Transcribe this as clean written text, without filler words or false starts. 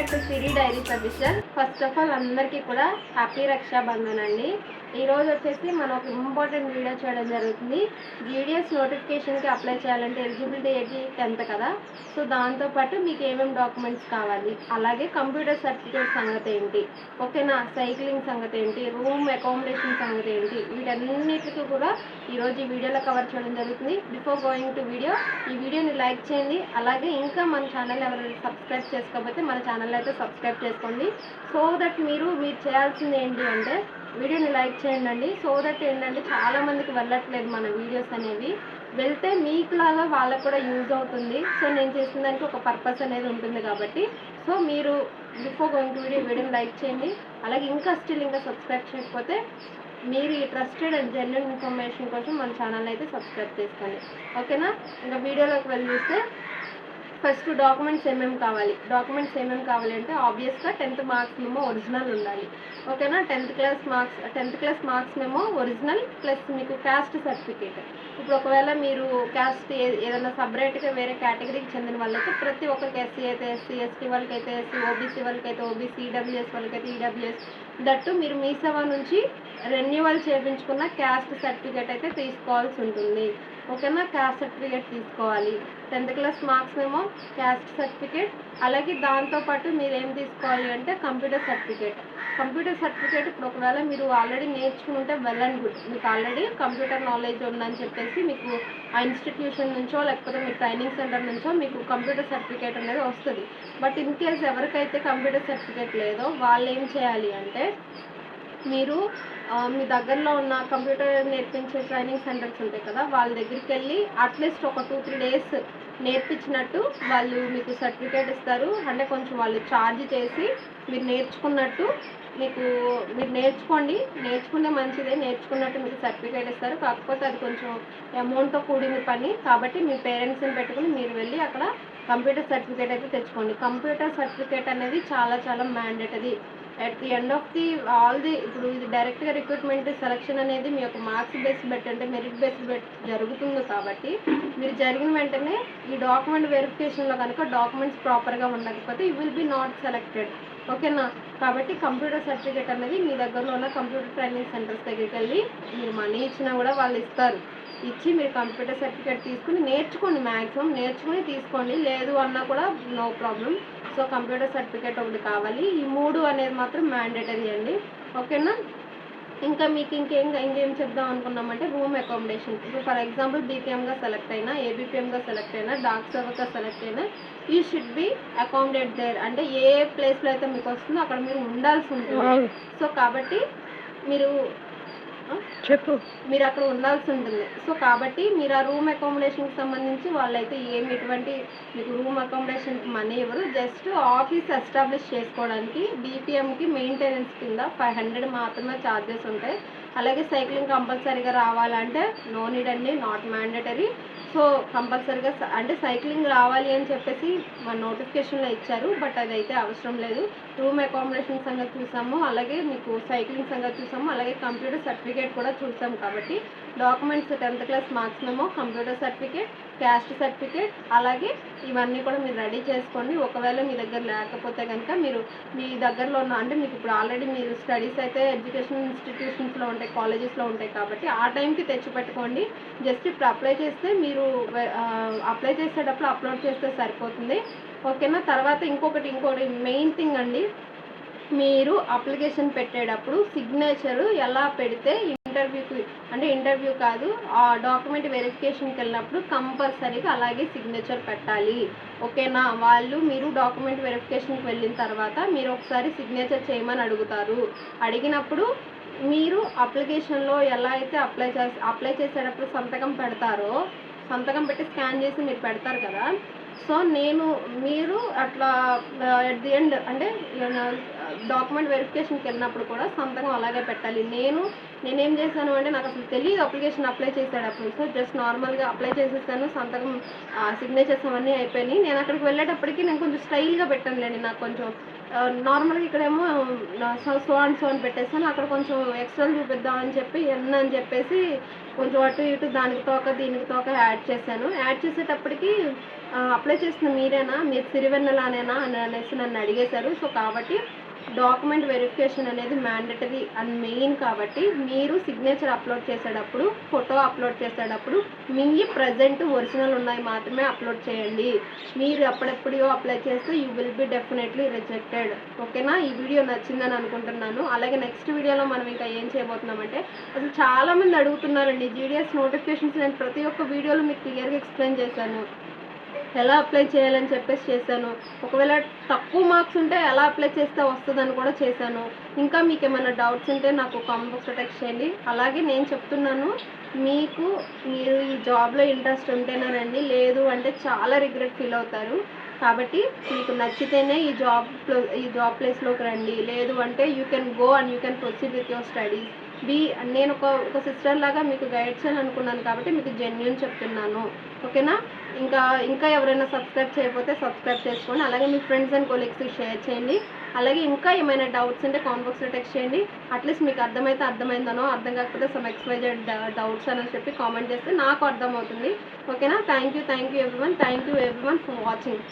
Back to Siri diaries official. First of all అందరికీ కూడా happy Rakshabandhan అండి. ఈరోజు వచ్చేసి మనం ఒక ఇంపార్టెంట్ వీడియో చేయడం జరుగుతుంది. జీడిఎస్ నోటిఫికేషన్కి అప్లై చేయాలంటే ఎలిజిబిలిటీ ఏది 10th కదా. సో దాంతోపాటు మీకు ఏమేమి డాక్యుమెంట్స్ కావాలి, అలాగే కంప్యూటర్ సర్టిఫికేట్ సంగతి ఏంటి, ఓకేనా, సైక్లింగ్ సంగతి ఏంటి, రూమ్ అకామిడేషన్ సంగతి ఏంటి, వీటన్నిటికీ కూడా ఈరోజు ఈ వీడియోలో కవర్ చేయడం జరుగుతుంది. బిఫోర్ గోయింగ్ టు వీడియో, ఈ వీడియోని లైక్ చేయండి. అలాగే ఇంకా మన ఛానల్ ఎవరైనా సబ్స్క్రైబ్ చేసుకోకపోతే మన ఛానల్ అయితే సబ్స్క్రైబ్ చేసుకోండి. సో దట్ మీరు చేయాల్సింది ఏంటి అంటే వీడియోని లైక్ చేయండి. సో దట్ ఏంటంటే చాలామందికి వెళ్ళట్లేదు మన వీడియోస్ అనేవి. వెళ్తే మీకులాగా వాళ్ళకు కూడా యూజ్ అవుతుంది. సో నేను చేసిన దానికి ఒక పర్పస్ అనేది ఉంటుంది కాబట్టి సో మీరు బిఫోర్ గోయింగ్ టు వీడియోని లైక్ చేయండి. అలాగే ఇంకా సబ్స్క్రైబ్ చేయకపోతే మీరు ఈ ట్రస్టెడ్ అండ్ జెన్యున్ ఇన్ఫర్మేషన్ కోసం మన ఛానల్ అయితే సబ్స్క్రైబ్ చేసుకోండి, ఓకేనా. ఇంకా వీడియోలోకి వెళ్ళి చూస్తే ఫస్ట్ డాక్యుమెంట్స్ ఏమేమి కావాలి అంటే ఆబ్వియస్గా 10th మార్క్స్ మేము ఒరిజినల్ ఉండాలి, ఓకేనా. 10th క్లాస్ మార్క్స్ మేము ఒరిజినల్ ప్లస్ మీకు క్యాస్ట్ సర్టిఫికేట్. ఇప్పుడు ఒకవేళ మీరు క్యాస్ట్ ఏదైనా సపరేట్గా వేరే కేటగిరీకి చెందిన వాళ్ళైతే ప్రతి ఒక్కరికి ఎస్సీ అయితే ఎస్సీ, ఎస్టీ వాళ్ళకైతే ఎస్సీ, ఓబీసీ వాళ్ళకైతే ఓబీసీ, ఈడబ్ల్యూఎస్ వాళ్ళకైతే ఈడబ్ల్యూఎస్, దట్టు మీరు మీ సేవ నుంచి రెన్యువల్ చేయించుకున్న క్యాస్ట్ సర్టిఫికేట్ అయితే తీసుకోవాల్సి ఉంటుంది, ఓకేనా. క్యాస్ట్ సర్టిఫికేట్ తీసుకోవాలి. 10th క్లాస్ మార్క్స్ ఏమో క్యాస్ట్ సర్టిఫికేట్, అలాగే దాంతోపాటు మీరు ఏం తీసుకోవాలి అంటే కంప్యూటర్ సర్టిఫికేట్. ఇప్పుడు ఒకవేళ మీరు ఆల్రెడీ నేర్చుకుని ఉంటే వెల్ అండ్ గుడ్, మీకు ఆల్రెడీ కంప్యూటర్ నాలెడ్జ్ ఉందని చెప్పేసి మీకు ఆ ఇన్స్టిట్యూషన్ నుంచో లేకపోతే మీ ట్రైనింగ్ సెంటర్ నుంచో మీకు కంప్యూటర్ సర్టిఫికేట్ అనేది వస్తుంది. బట్ ఇన్ కేస్ ఎవరికైతే కంప్యూటర్ సర్టిఫికేట్ లేదో వాళ్ళు ఏం చేయాలి అంటే మీరు మీ దగ్గరలో ఉన్న కంప్యూటర్ నేర్పించే ట్రైనింగ్ సెంటర్స్ ఉంటాయి కదా, వాళ్ళ దగ్గరికి వెళ్ళి అట్లీస్ట్ ఒక 2-3 డేస్ నేర్పించినట్టు వాళ్ళు మీకు సర్టిఫికేట్ ఇస్తారు. అంటే కొంచెం వాళ్ళు ఛార్జ్ చేసి మీరు నేర్చుకున్నట్టు మీరు నేర్చుకుంటే మంచిదే, నేర్చుకున్నట్టు మీకు సర్టిఫికేట్ ఇస్తారు. కాకపోతే అది కొంచెం అమౌంట్తో కూడిన పని కాబట్టి మీ పేరెంట్స్ని పెట్టుకుని మీరు వెళ్ళి అక్కడ కంప్యూటర్ సర్టిఫికేట్ అయితే తెచ్చుకోండి. కంప్యూటర్ సర్టిఫికేట్ అనేది చాలా చాలా mandatory. At the end of ఇప్పుడు ఇది డైరెక్ట్గా రిక్రూట్మెంట్ సెలక్షన్ అనేది మీ యొక్క మార్క్స్ బేస్ బెట్ అంటే మెరిట్ బేస్ బెట్ జరుగుతుంది కాబట్టి మీరు జరిగిన వెంటనే ఈ డాక్యుమెంట్ వెరిఫికేషన్లో కనుక డాక్యుమెంట్స్ ప్రాపర్గా ఉండకపోతే you will be not selected, ఓకేనా. కాబట్టి కంప్యూటర్ సర్టిఫికేట్ అనేది మీ దగ్గరలో ఉన్న కంప్యూటర్ ట్రైనింగ్ సెంటర్స్ దగ్గరికి వెళ్ళి మీరు మనీ ఇచ్చినా కూడా వాళ్ళు ఇస్తారు. ఇచ్చి మీరు కంప్యూటర్ సర్టిఫికేట్ తీసుకుని నేర్చుకోండి, మ్యాక్సిమం నేర్చుకుని తీసుకోండి. లేదు అన్నా కూడా no problem. So computer certificate ఒకటి కావాలి. ఈ 3 అనేది మాత్రం మ్యాండేటరీ అండి, ఓకేనా. ఇంకా మీకు ఇంకేం చెప్దాం అనుకున్నామంటే రూమ్ అకామిడేషన్. ఇప్పుడు ఫర్ ఎగ్జాంపుల్ బీపీఎంగా సెలెక్ట్ అయినా, ఏబీపీఎంగా సెలెక్ట్ అయినా, డాక్ సేవగా సెలెక్ట్ అయినా you should be accommodate there. అంటే ఏ ప్లేస్లో అయితే మీకు వస్తుందో అక్కడ మీరు ఉండాల్సి ఉంటుంది. సో కాబట్టి మీరు అక్కడ ఉండాల్సి ఉంటుంది. సో కాబట్టి మీరు ఆ రూమ్ అకామిడేషన్కి సంబంధించి వాళ్ళైతే ఎటువంటి మీకు రూమ్ అకామిడేషన్కి మనీ ఇవ్వరు. జస్ట్ ఆఫీస్ ఎస్టాబ్లిష్ చేసుకోవడానికి బీపీఎంకి మెయింటెనెన్స్ కింద 500 మాత్రమే ఛార్జెస్ ఉంటాయి. అలాగే సైక్లింగ్ కంపల్సరీగా రావాలంటే నో నీడ్ అండి, నాట్ మ్యాండేటరీ. సో కంపల్సరీగా అంటే సైక్లింగ్ రావాలి అని చెప్పేసి మన నోటిఫికేషన్లో ఇచ్చారు, బట్ అదైతే అవసరం లేదు. రూమ్ అకామిడేషన్ సంగతి చూసాము, అలాగే మీకు సైక్లింగ్ సంగతి చూసాము, అలాగే కంప్యూటర్ సర్టిఫికేట్ కూడా చూసాము. కాబట్టి documents 10th class marks memo, computer certificate, caste certificate, అలాగే ఇవన్నీ కూడా మీరు రెడీ చేసుకోండి. ఒకవేళ మీ దగ్గర లేకపోతే కనుక మీరు మీ దగ్గరలో ఉన్న అంటే మీకు ఇప్పుడు ఆల్రెడీ మీరు స్టడీస్ అయితే ఎడ్యుకేషన్ ఇన్స్టిట్యూషన్స్లో ఉంటాయి, కాలేజెస్లో ఉంటాయి కాబట్టి ఆ టైంకి తెచ్చిపెట్టుకోండి. జస్ట్ ఇప్పుడు అప్లై చేస్తే మీరు అప్లై చేసేటప్పుడు అప్లోడ్ చేస్తే సరిపోతుంది, ఓకేనా. తర్వాత ఇంకొకటి మెయిన్ థింగ్ అండి, మీరు అప్లికేషన్ పెట్టేటప్పుడు సిగ్నేచరు ఎలా పెడితే ఇంటర్వ్యూ కాదు, ఆ డాక్యుమెంట్ వెరిఫికేషన్కి వెళ్ళినప్పుడు కంపల్సరీగా అలాగే సిగ్నేచర్ పెట్టాలి, ఓకేనా. మీరు డాక్యుమెంట్ వెరిఫికేషన్కి వెళ్ళిన తర్వాత మీరు ఒకసారి సిగ్నేచర్ చేయమని అడుగుతారు. అడిగినప్పుడు మీరు అప్లికేషన్లో ఎలా అయితే అప్లై చేసేటప్పుడు సంతకం పెట్టి స్కాన్ చేసి మీరు పెడతారు కదా. సో మీరు అట్లా ఎట్ ది ఎండ్ అంటే డాక్యుమెంట్ వెరిఫికేషన్కి వెళ్ళినప్పుడు కూడా సంతకం అలాగే పెట్టాలి. నేను నేనేం చేశాను అంటే నాకు అసలు తెలియదు అప్లికేషన్ అప్లై చేసేటప్పుడు. సో జస్ట్ నార్మల్గా అప్లై చేసేసాను. సంతకం సిగ్నేచర్స్ అవన్నీ అయిపోయినాయి. నేను అక్కడికి వెళ్ళేటప్పటికి నేను కొంచెం స్టైల్గా పెట్టానులేండి. నాకు కొంచెం నార్మల్గా ఇక్కడేమో సో అండ్ సో అని పెట్టేసాను. అక్కడ కొంచెం ఎక్స్ట్రాలు చూపిద్దామని చెప్పి ఎన్ అని చెప్పేసి కొంచెం అటు ఇటు దానికి తోక దీనికి తోక యాడ్ చేశాను. యాడ్ చేసేటప్పటికి అప్లై చేసిన మీరేనా, మీరు సిరివెన్నెలనేనా అని అనేసి నన్ను అడిగేశారు. సో కాబట్టి డాక్యుమెంట్ వెరిఫికేషన్ అనేది మ్యాండటరీ అండ్ మెయిన్ కాబట్టి మీరు సిగ్నేచర్ అప్లోడ్ చేసేటప్పుడు, ఫోటో అప్లోడ్ చేసేటప్పుడు మీ ప్రజెంట్ ఒరిజినల్ ఉన్నాయి మాత్రమే అప్లోడ్ చేయండి. మీరు అప్పుడెప్పుడో అప్లై చేస్తే you will be definitely rejected. ఓకేనా? ఈ వీడియో నచ్చిందని అనుకుంటున్నాను. అలాగే నెక్స్ట్ వీడియోలో మనం ఇంకా ఏం చేయబోతున్నామంటే, అసలు చాలామంది అడుగుతున్నారండి జీడిఎస్ నోటిఫికేషన్స్. నేను ప్రతి ఒక్క వీడియోలో మీకు క్లియర్గా ఎక్స్ప్లెయిన్ చేశాను, ఎలా అప్లై చేయాలని చెప్పేసి చేశాను. ఒకవేళ తక్కువ మార్క్స్ ఉంటే ఎలా అప్లై చేస్తే వస్తుందని కూడా చేశాను. ఇంకా మీకు ఏమైనా డౌట్స్ ఉంటే నాకు కామెంట్ బాక్స్లో టెక్స్ట్ చేయండి. అలాగే నేను చెప్తున్నాను, మీరు ఈ జాబ్లో ఇంట్రెస్ట్ ఉంటేనే రండి, లేదు అంటే చాలా రిగ్రెట్ ఫీల్ అవుతారు. కాబట్టి మీకు నచ్చితేనే ఈ జాబ్ ప్లేస్లోకి రండి. లేదు అంటే you can go and you can proceed with your studies. నేను ఒక సిస్టర్ లాగా మీకు గైడ్ చేయాలని అనుకున్నాను కాబట్టి మీకు జెన్యూన్ చెప్తున్నాను. ఓకేనా? ఇంకా ఎవరైనా సబ్స్క్రైబ్ చేయకపోతే సబ్స్క్రైబ్ చేసుకోండి. అలాగే మీ ఫ్రెండ్స్ అండ్ కొలీగ్స్కి షేర్ చేయండి. అలాగే ఇంకా ఏమైనా డౌట్స్ ఉంటే కామెంట్ బాక్స్లో టెక్స్ట్ చేయండి. అట్లీస్ట్ మీకు అర్థమైందనో, అర్థం కాకపోతే సమ్ XYZ డౌట్స్ అని చెప్పి కామెంట్ చేస్తే నాకు అర్థమవుతుంది. ఓకేనా? Thank you everyone for watching.